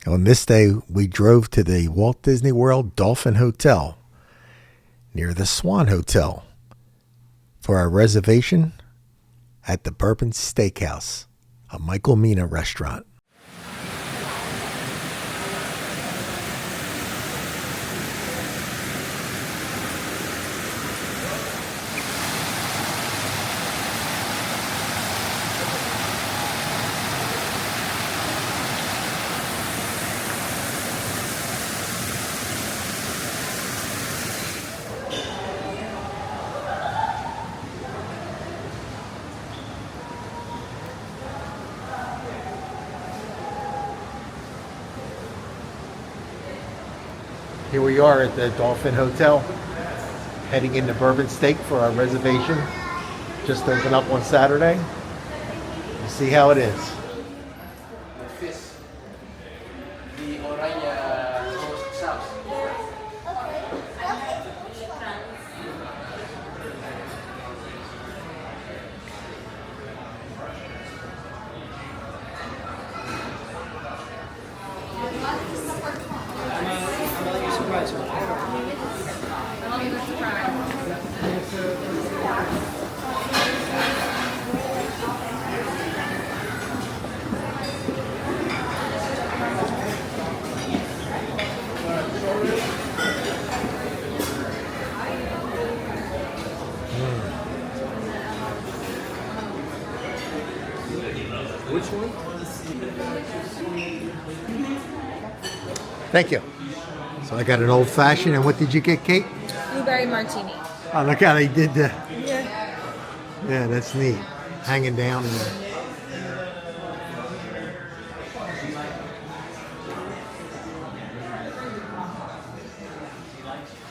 On this day, we drove to the Walt Disney World Dolphin Hotel near the Swan Hotel for our reservation at the Bourbon Steakhouse, a Michael Mina restaurant. Here we are at the Dolphin Hotel, heading into Bourbon Steak for our reservation. Just opened up on Saturday. We'll see how it is. Which one? Thank you. So I got an old fashioned, and what did you get, Kate? Blueberry martini. Oh, look how they did the. Yeah. Yeah, that's neat. Hanging down in there.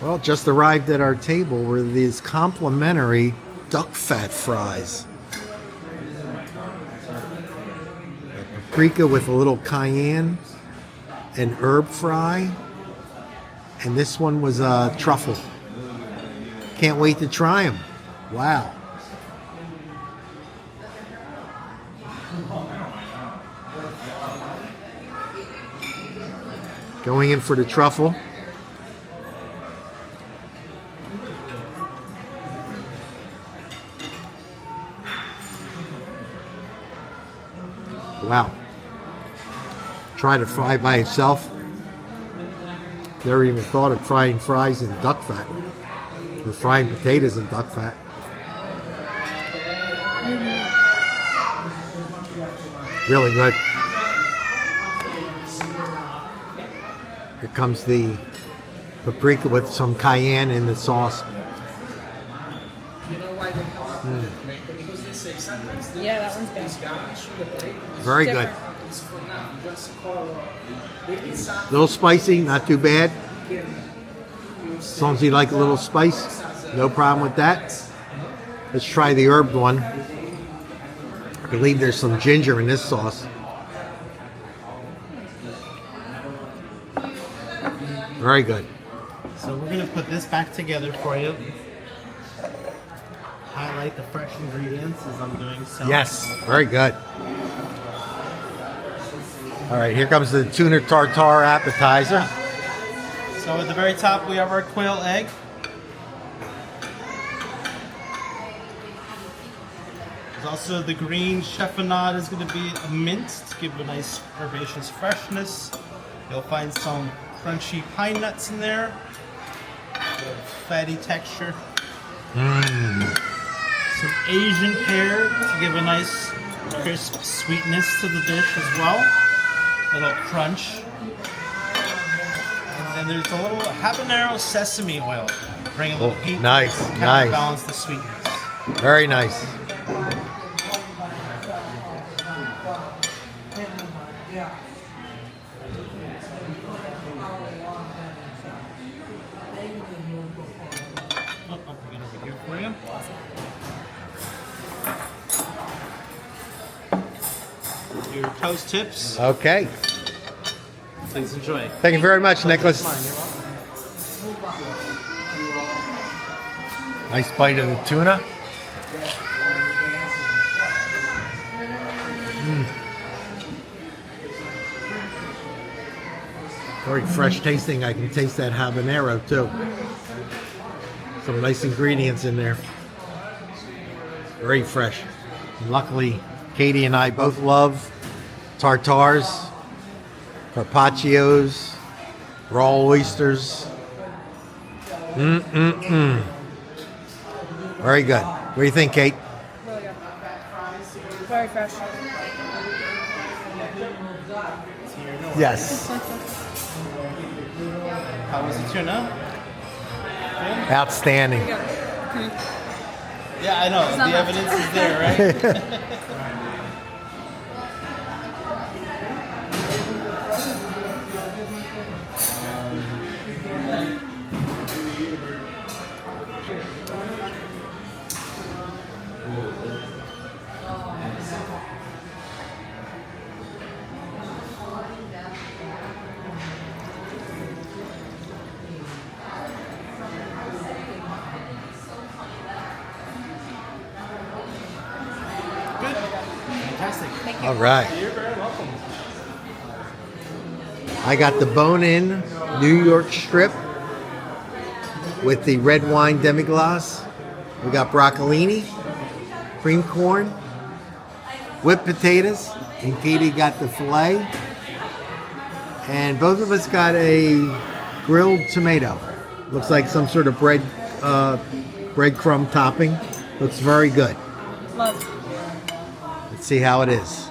Well, just arrived at our table were these complimentary duck fat fries. Paprika with a little cayenne, an herb fry, and this one was truffle. Can't wait to try them. Wow. Going in for the truffle. Wow. Try to fry by itself. Never even thought of frying fries in duck fat. Or frying potatoes in duck fat. Really good. Here comes the paprika with some cayenne in the sauce. Yeah, that one's good. Very good. A little spicy, not too bad. As long as you like a little spice, no problem with that. Let's try the herb one. I believe there's some ginger in this sauce. Very good. So we're going to put this back together for you. Highlight the fresh ingredients as I'm doing so. Yes, very good. All right, here comes the tuna tartar appetizer. So at the very top we have our quail egg. There's also the green chiffonade is going to be a mint to give a nice herbaceous freshness. You'll find some crunchy pine nuts in there. Fatty texture. Some Asian pear to give a nice crisp sweetness to the dish as well. A little crunch. And then there's a little habanero sesame oil. Bring a little heat. Nice, to nice. Balance the sweetness. Very nice. Again over here for you. Your toast tips. Okay. Please enjoy. Thank you very much, Nicholas. Nice bite of the tuna. Very fresh tasting. I can taste that habanero too. Some nice ingredients in there. Very fresh. Luckily, Katie and I both love tartars, carpaccios, raw oysters. Very good. What do you think, Kate? Really good. Very fresh. Yes. How was the tuna? Outstanding. Yeah, I know. not The much. evidence is there, right? Good. Fantastic. Thank you. All right. You're very welcome. I got the bone-in New York strip with the red wine demi-glace. We got broccolini, cream corn, whipped potatoes, and Katie got the filet. And both of us got a grilled tomato. Looks like some sort of breadcrumb topping. Looks very good. Love. Let's see how it is.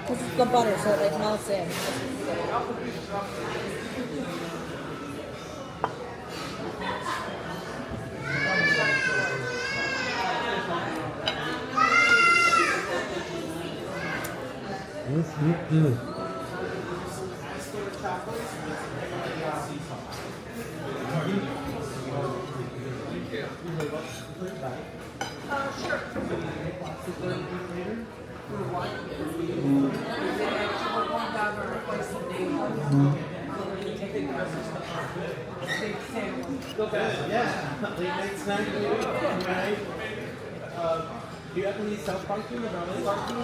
This is the butter, so it like melts in. Yeah. Late night snack. Right. Do you have any self parking or no parking?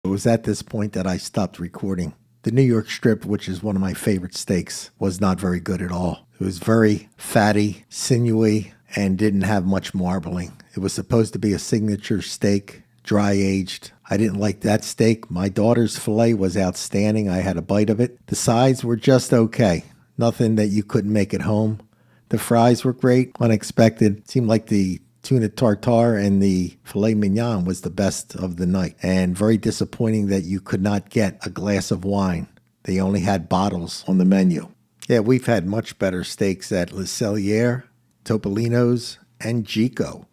It was at this point that I stopped recording. The New York strip, which is one of my favorite steaks, was not very good at all. It was very fatty, sinewy, and didn't have much marbling. It was supposed to be a signature steak, dry aged. I didn't like that steak. My daughter's filet was outstanding. I had a bite of it. The sides were just okay. Nothing that you couldn't make at home. The fries were great, unexpected. It seemed like the tuna tartar and the filet mignon was the best of the night. And very disappointing that you could not get a glass of wine. They only had bottles on the menu. Yeah, we've had much better steaks at Le Cellier, Topolino's, and Gico.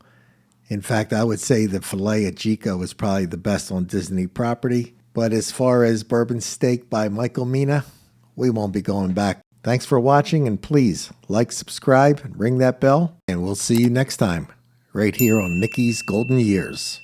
In fact, I would say the filet at Gico is probably the best on Disney property. But as far as Bourbon Steak by Michael Mina, we won't be going back. Thanks for watching, and please like, subscribe, and ring that bell. And we'll see you next time, right here on Mickey's Golden Years.